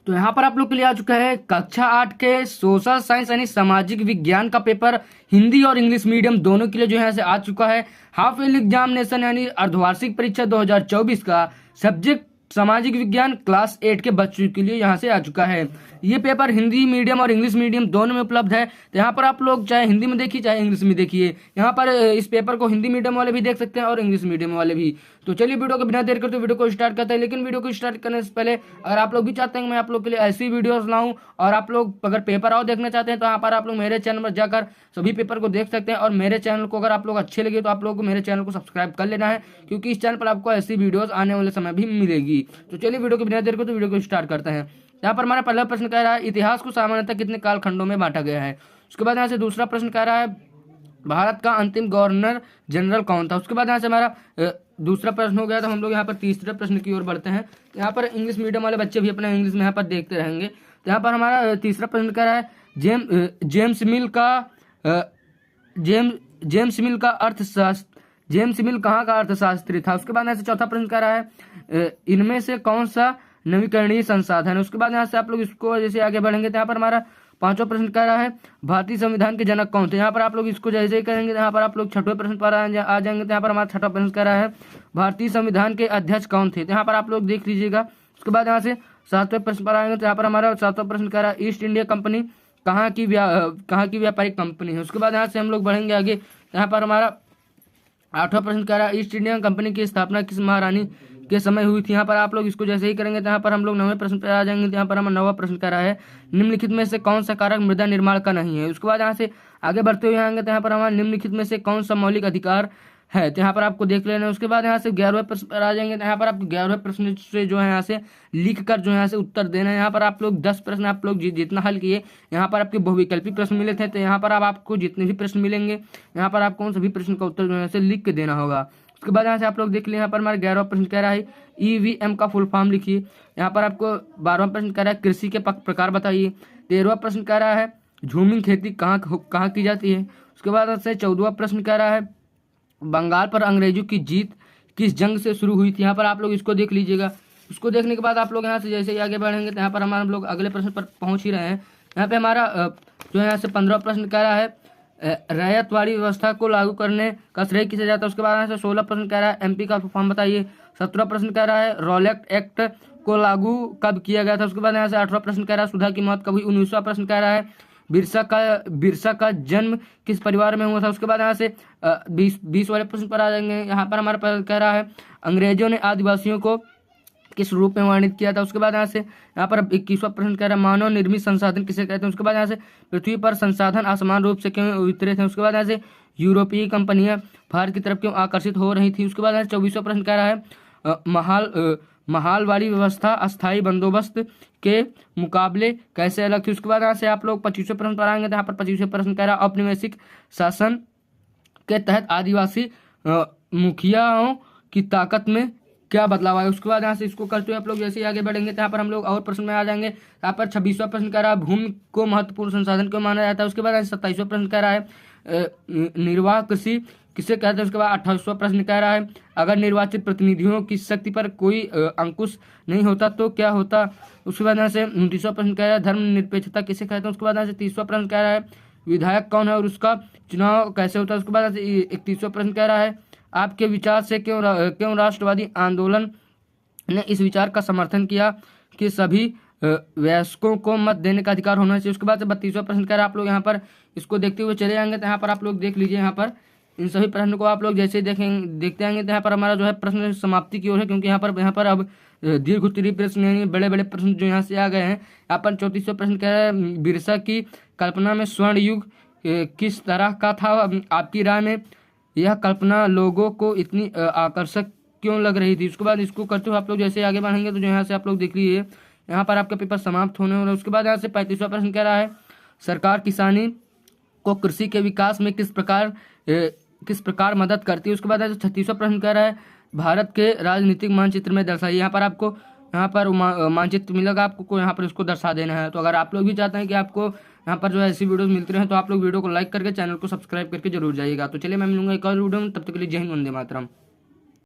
तो यहाँ पर आप लोग के लिए आ चुका है कक्षा 8 के सोशल साइंस यानी सामाजिक विज्ञान का पेपर हिंदी और इंग्लिश मीडियम दोनों के लिए जो है से आ चुका है। हाफ ईयरली एग्जामिनेशन यानी अर्धवार्षिक परीक्षा 2024 का सब्जेक्ट सामाजिक विज्ञान क्लास 8 के बच्चों के लिए यहाँ से आ चुका है। ये पेपर हिंदी मीडियम और इंग्लिश मीडियम दोनों में उपलब्ध है। तो यहाँ पर आप लोग चाहे हिंदी में देखिए चाहे इंग्लिश में देखिए, यहाँ पर इस पेपर को हिंदी मीडियम वाले भी देख सकते हैं और इंग्लिश मीडियम वाले भी। तो चलिए वीडियो को बिना देर करते वीडियो को स्टार्ट करते हैं। लेकिन वीडियो को स्टार्ट करने से पहले अगर आप लोग भी चाहते हैं मैं आप लोग के लिए ऐसी वीडियोस लाऊं और आप लोग अगर पेपर और देखना चाहते हैं तो यहाँ पर आप लोग मेरे चैनल पर जाकर सभी पेपर को देख सकते हैं। और मेरे चैनल को अगर आप लोग अच्छे लगे तो आप लोग को मेरे चैनल को सब्सक्राइब कर लेना है, क्योंकि इस चैनल पर आपको ऐसी वीडियोस आने वाले समय भी मिलेगी। तो चलिए वीडियो को बिना देर करते वीडियो को स्टार्ट करते हैं। यहाँ पर हमारा पहला प्रश्न कह रहा है इतिहास को सामान्यतः कितने कालखंडों में बांटा गया है। उसके बाद यहाँ से दूसरा प्रश्न कह रहा है भारत का अंतिम गवर्नर जनरल कौन था। उसके बाद यहाँ से हमारा दूसरा प्रश्न हो गया। तो हम लोग यहाँ पर तीसरे प्रश्न की ओर बढ़ते हैं। यहाँ पर इंग्लिश मीडियम वाले बच्चे भी अपना इंग्लिश में यहाँ पर देखते रहेंगे। तो यहाँ पर हमारा तीसरा प्रश्न कह रहा है जेम्स मिल का अर्थशास्त्र जेम्स मिल कहाँ का अर्थशास्त्री था। उसके बाद यहाँ से चौथा प्रश्न कह रहा है इनमें से कौन सा नवीकरणीय संसाधन है। उसके बाद यहाँ से आप लोग इसको जैसे आगे बढ़ेंगे तो यहाँ पर हमारा पांचवा प्रश्न कह रहा है भारतीय संविधान के जनक कौन थे। यहाँ पर आप लोग इसको जैसे ही करेंगे तो यहाँ पर आप लोग छठवें प्रश्न पर आ जाएंगे। तो यहाँ पर हमारा छठा प्रश्न कह रहा है भारतीय संविधान के अध्यक्ष कौन थे। तो यहाँ पर आप लोग देख लीजिएगा। उसके बाद यहाँ से सातवें प्रश्न पर आएंगे। तो यहाँ पर हमारा सातवां प्रश्न कह रहा है ईस्ट इंडिया कंपनी कहाँ की व्यापारिक कंपनी है। उसके बाद यहाँ से हम लोग बढ़ेंगे आगे। यहाँ पर हमारा आठवां प्रश्न कह रहा है ईस्ट इंडिया कंपनी की स्थापना किस महारानी के समय हुई थी। यहाँ पर आप लोग इसको जैसे ही करेंगे तो यहाँ पर हम लोग नौवें प्रश्न पर आ जाएंगे। तो यहाँ पर हमारा नौवां प्रश्न कह रहा है निम्नलिखित में से कौन सा कारक मृदा निर्माण का नहीं है। उसके बाद यहाँ से आगे बढ़ते हुए आएंगे तो यहाँ पर हमारा निम्नलिखित में से कौन सा मौलिक अधिकार है। तो यहाँ पर आपको देख लेना है। उसके बाद यहाँ से 11वें प्रश्न पर आ जाएंगे। तो यहाँ पर आपको 11वें प्रश्न से जो है यहाँ से लिख कर जो है यहाँ से उत्तर देना है। यहाँ पर आप लोग 10 प्रश्न आप लोग जितना हल किए, यहाँ पर आपके बहुविकल्पी प्रश्न मिले थे। तो यहाँ पर अब आपको जितने भी प्रश्न मिलेंगे यहाँ पर आपको उन सभी प्रश्न का उत्तर जो है लिख के देना होगा। उसके बाद यहाँ से आप लोग देख लें। यहाँ पर हमारा 11वां प्रश्न कह रहा है ईवीएम का फुल फॉर्म लिखिए। यहाँ पर आपको 12वां प्रश्न कह रहा है कृषि के प्रकार बताइए। 13वां प्रश्न कह रहा है झूमिंग खेती कहाँ की जाती है। उसके बाद से 14वां प्रश्न कह रहा है बंगाल पर अंग्रेजों की जीत किस जंग से शुरू हुई थी। यहाँ पर आप लोग इसको देख लीजिएगा। उसको देखने के बाद आप लोग यहाँ से जैसे ही आगे बढ़ेंगे तो यहाँ पर हम लोग अगले प्रश्न पर पहुँच ही रहे हैं। यहाँ पे हमारा जो है यहाँ से 15वां प्रश्न कह रहा है रैयतवाड़ी व्यवस्था को लागू करने का श्रेय किसे जाता है। उसके बाद यहाँ से 16 प्रश्न कह रहा है एमपी का फॉर्म बताइए। 17वां प्रश्न कह रहा है रॉलेट एक्ट को लागू कब किया गया था। उसके बाद यहाँ से 18वां प्रश्न कह रहा है सुधा की मौत कब हुई। 19वां प्रश्न कह रहा है बिरसा का जन्म किस परिवार में हुआ था। उसके बाद यहाँ से 20 वाले प्रश्न पर आ जाएंगे। यहाँ पर हमारा कह रहा है अंग्रेजों ने आदिवासियों को किस रूप में वर्णित किया था। उसके बाद यहाँ से यहाँ पर 21वां प्रश्न कह रहा है मानव निर्मित संसाधन किसे कहते हैं। उसके बाद यहाँ से पृथ्वी पर संसाधन असमान रूप से क्यों उतरे थे। उसके बाद यहाँ से यूरोपीय कंपनियां भारत की तरफ क्यों आकर्षित हो रही थी। उसके बाद यहाँ से 24वां प्रश्न कह रहा है महालवाड़ी व्यवस्था अस्थायी बंदोबस्त के मुकाबले कैसे अलग थी। उसके बाद यहाँ से आप लोग 25वें प्रश्न पर आएंगे। तो यहाँ पर 25वें प्रश्न कह रहा है औपनिवेशिक शासन के तहत आदिवासी मुखियाओं की ताकत में क्या बदलाव आया। उसके बाद यहाँ से इसको करते हुए आप लोग जैसे ही आगे बढ़ेंगे तो यहाँ पर हम लोग और प्रश्न में आ जाएंगे। यहाँ पर 26वां प्रश्न कह रहा है भूमि को महत्वपूर्ण संसाधन क्यों माना जाता है। उसके बाद 27वां प्रश्न कह रहा है निर्वाह कृषि किसे कहते हैं। उसके बाद 28वां प्रश्न कह रहा है अगर निर्वाचित प्रतिनिधियों की शक्ति पर कोई अंकुश नहीं होता तो क्या होता। उसके बाद यहाँ से 29वां प्रश्न कह रहा है धर्मनिरपेक्षता किसे कहते हैं। उसके बाद यहाँ से 30वां प्रश्न कह रहा है विधायक कौन है और उसका चुनाव कैसे होता है। उसके बाद 31वां प्रश्न कह रहा है आपके विचार से क्यों राष्ट्रवादी आंदोलन ने इस विचार का समर्थन किया कि सभी वयस्कों को मत देने का अधिकार होना चाहिए। उसके बाद 32वां प्रश्न कह रहा है आप लोग यहाँ पर इसको देखते हुए चले जाएंगे। तो यहाँ पर आप लोग देख लीजिए। यहाँ पर इन सभी प्रश्नों को आप लोग जैसे देखते आएंगे तो यहाँ पर हमारा जो है प्रश्न समाप्ति की ओर है, क्योंकि यहाँ पर अब दीर्घ उत्तरीय प्रश्न यानी बड़े बड़े प्रश्न जो यहाँ से आ गए हैं। यहाँ पर 34वां प्रश्न कह रहा है बिरसा की कल्पना में स्वर्ण युग किस तरह का था। आपकी राय में यह कल्पना लोगों को इतनी आकर्षक क्यों लग रही थी। उसके बाद इसको करते हुए आप लोग जैसे आगे बढ़ेंगे तो जो यहाँ से आप लोग देख लीजिए यहाँ पर आपका पेपर समाप्त होने वाला है। उसके बाद यहाँ से 35वां प्रश्न कह रहा है सरकार किसानी को कृषि के विकास में किस प्रकार मदद करती है। उसके बाद 36वां प्रश्न कह रहा है भारत के राजनीतिक मानचित्र में दर्शाइए। यहाँ पर आपको यहाँ पर मानचित्र मिलेगा, आपको यहाँ पर इसको दर्शा देना है। तो अगर आप लोग भी चाहते हैं कि आपको यहाँ पर जो है ऐसी वीडियोस मिलती रहे तो आप लोग वीडियो को लाइक करके चैनल को सब्सक्राइब करके जरूर जाइएगा। तो चलिए मैं मिलूंगा एक और वीडियो में, तब तक के लिए जय हिंद वंदे मातरम।